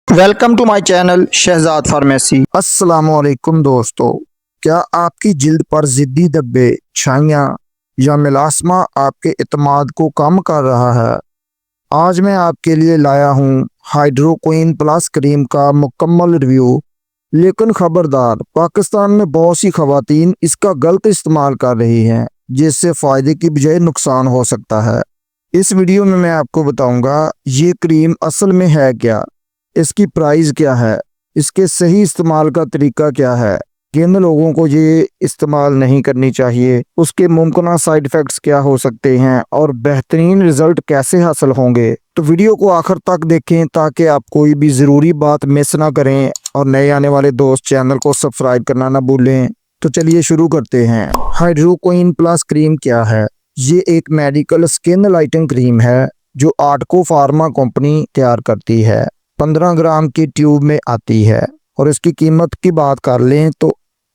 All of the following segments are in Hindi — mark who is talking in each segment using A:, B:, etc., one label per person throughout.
A: Welcome to my channel Shahzad pharmacy.
B: अस्सलामुअलैकुम दोस्तों, क्या आपकी जिल्द पर जिद्दी धब्बे, छाइयाँ या मेलास्मा आपके इत्मीनान को कम कर रहा है? आज मैं आपके लिए लाया हूँ हाइड्रोक्विन प्लस क्रीम का मुकम्मल रिव्यू। लेकिन खबरदार, पाकिस्तान में बहुत सी खवातीन इसका गलत इस्तेमाल कर रही हैं, जिससे फ़ायदे की बजाय नुकसान हो सकता है। इस वीडियो में मैं आपको बताऊंगा ये क्रीम असल में है क्या, इसकी प्राइस क्या है, इसके सही इस्तेमाल का तरीका क्या है, किन लोगों को ये इस्तेमाल नहीं करनी चाहिए, उसके मुमकिन साइड इफ़ेक्ट्स क्या हो सकते हैं और बेहतरीन रिजल्ट कैसे हासिल होंगे। तो वीडियो को आखिर तक देखें ताकि आप कोई भी ज़रूरी बात मिस ना करें और नए आने वाले दोस्त चैनल को सब्सक्राइब करना ना भूलें। तो चलिए शुरू करते हैं। हाइड्रोक्विन प्लस क्रीम क्या है? ये एक मेडिकल स्किन लाइटिंग क्रीम है जो आर्टको फार्मा कंपनी तैयार करती है। 15 ग्राम की ट्यूब में आती है और इसकी कीमत की बात कर लें तो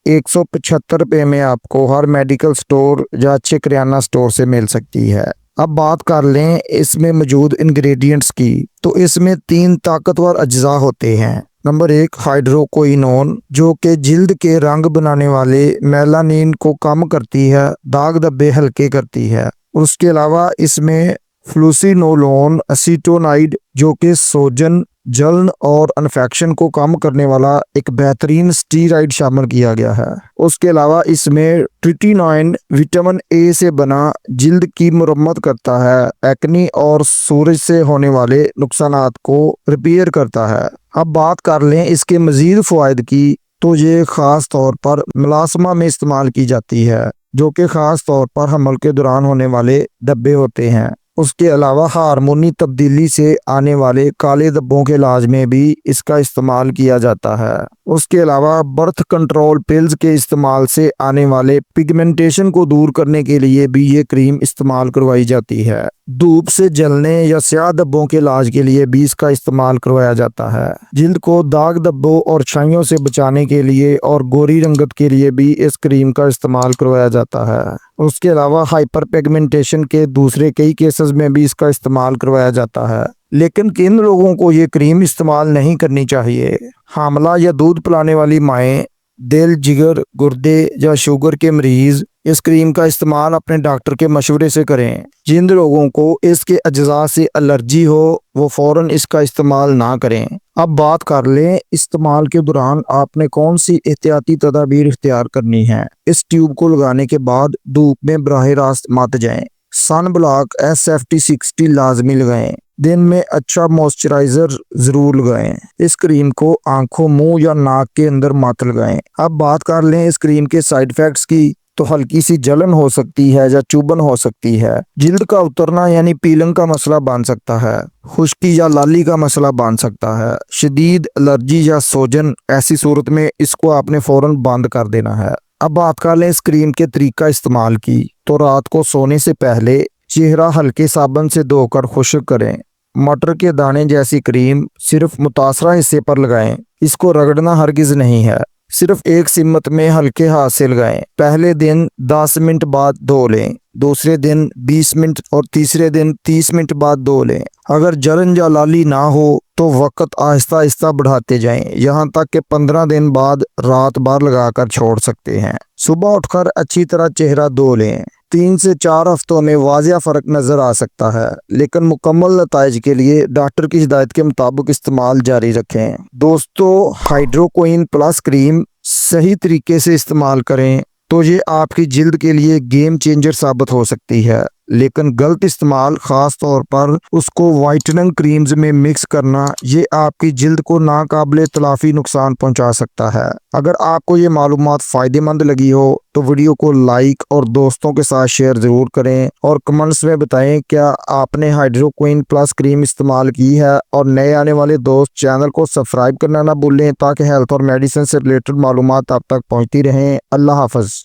B: 175 रुपये में आपको हर मेडिकल स्टोर या अच्छे किराना स्टोर से मिल सकती है। अब बात कर लें इसमें मौजूद इंग्रेडिएंट्स की, तो इसमें 3 ताकतवर अज्जा होते हैं। नंबर 1 हाइड्रोक्विनोन, जो कि जिल्द के रंग बनाने वाले मेलानिन को कम करती है, दाग धब्बे हल्के करती है। उसके अलावा इसमें फ्लूसिनोलोन एसीटोनाइड, जो कि सोजन, जलन और इन्फेक्शन को कम करने वाला एक बेहतरीन स्टीरॉइड शामिल किया गया है। उसके अलावा इसमें ट्रिटिनोइन विटामिन ए से बना जिल्द की मुरम्मत करता है, एक्ने और सूरज से होने वाले नुकसानात को रिपेयर करता है। अब बात कर लें इसके मजीद फ़वाइद की, तो ये ख़ास तौर पर मेलास्मा में इस्तेमाल की जाती है, जो कि ख़ास तौर पर हमल के दौरान होने वाले धब्बे होते हैं। उसके अलावा हार्मोनी तब्दीली से आने वाले काले धब्बों के इलाज में भी इसका इस्तेमाल किया जाता है। उसके अलावा बर्थ कंट्रोल पिल्स के इस्तेमाल से आने वाले पिगमेंटेशन को दूर करने के लिए भी ये क्रीम इस्तेमाल करवाई जाती है। धूप से जलने या स्याह धब्बों के इलाज के लिए भी इसका इस्तेमाल करवाया जाता है। जिल्द को दाग धब्बों और छाइयों से बचाने के लिए और गोरी रंगत के लिए भी इस क्रीम का इस्तेमाल करवाया जाता है। उसके अलावा हाइपर पिगमेंटेशन के दूसरे कई केसेस में भी इसका इस्तेमाल करवाया जाता है। लेकिन किन लोगों को ये क्रीम इस्तेमाल नहीं करनी चाहिए? हामला या दूध पिलाने वाली माएँ, दिल, जिगर, गुर्दे या शुगर के मरीज इस क्रीम का इस्तेमाल अपने डॉक्टर के मशवरे से करें। जिन लोगों को इसके अज्जा से एलर्जी हो वो फ़ौरन इसका इस्तेमाल ना करें। अब बात कर लें इस्तेमाल के दौरान आपने कौन सी एहतियाती तदाबीर इख्तियार करनी है। इस ट्यूब को लगाने के बाद धूप में बराह रास्त मत जाएं। सन ब्लॉक SFT 60 लाजमी लगाएं। दिन में अच्छा मॉइस्चराइजर जरूर लगाएं। इस क्रीम को आंखों, मुंह या नाक के अंदर मत लगाएं। अब बात कर लें इस क्रीम के साइड इफेक्ट्स की, तो हल्की सी जलन हो सकती है या चुभन हो सकती है। जिल्द का उतरना यानी पीलिंग का मसला बन सकता है। खुश्की या लाली का मसला बन सकता है। शदीद एलर्जी या सोजन, ऐसी सूरत में इसको आपने फौरन बंद कर देना है। अब बात कर लें इस क्रीम के तरीका इस्तेमाल की, तो रात को सोने से पहले चेहरा हल्के साबुन से धोकर खुश्क करें। मटर के दाने जैसी क्रीम सिर्फ मुतासरा हिस्से पर लगाएं। इसको रगड़ना हरगिज नहीं है, सिर्फ एक सिमत में हल्के हाथ से लगाएं। पहले दिन 10 मिनट बाद धो लें, दूसरे दिन 20 मिनट और तीसरे दिन 30 मिनट बाद धो लें। अगर जलन या लाली ना हो तो वक्त आहिस्ता आहिस्ता बढ़ाते जाएं, यहाँ तक कि 15 दिन बाद रात भर लगाकर छोड़ सकते हैं। सुबह उठकर अच्छी तरह चेहरा धो लें। 3 से 4 हफ्तों में वाजिया फ़र्क नज़र आ सकता है, लेकिन मुकम्मल नताइज के लिए डॉक्टर की हिदायत के मुताबिक इस्तेमाल जारी रखें। दोस्तों, हाइड्रोक्विन प्लस क्रीम सही तरीके से इस्तेमाल करें तो ये आपकी जिल्द के लिए गेम चेंजर साबित हो सकती है। लेकिन गलत इस्तेमाल, ख़ास तौर पर उसको वाइटनिंग क्रीम्स में मिक्स करना, ये आपकी जिल्द को नाकाबिले तलाफ़ी नुकसान पहुंचा सकता है। अगर आपको ये मालूमात फ़ायदेमंद लगी हो तो वीडियो को लाइक और दोस्तों के साथ शेयर ज़रूर करें और कमेंट्स में बताएं क्या आपने हाइड्रोक्विन प्लस क्रीम इस्तेमाल की है। और नए आने वाले दोस्त चैनल को सब्सक्राइब करना ना भूलें ताकि हेल्थ और मेडिसिन से रिलेटेड मालूमात आप तक पहुँचती रहें। अल्लाह हाफ़िज़।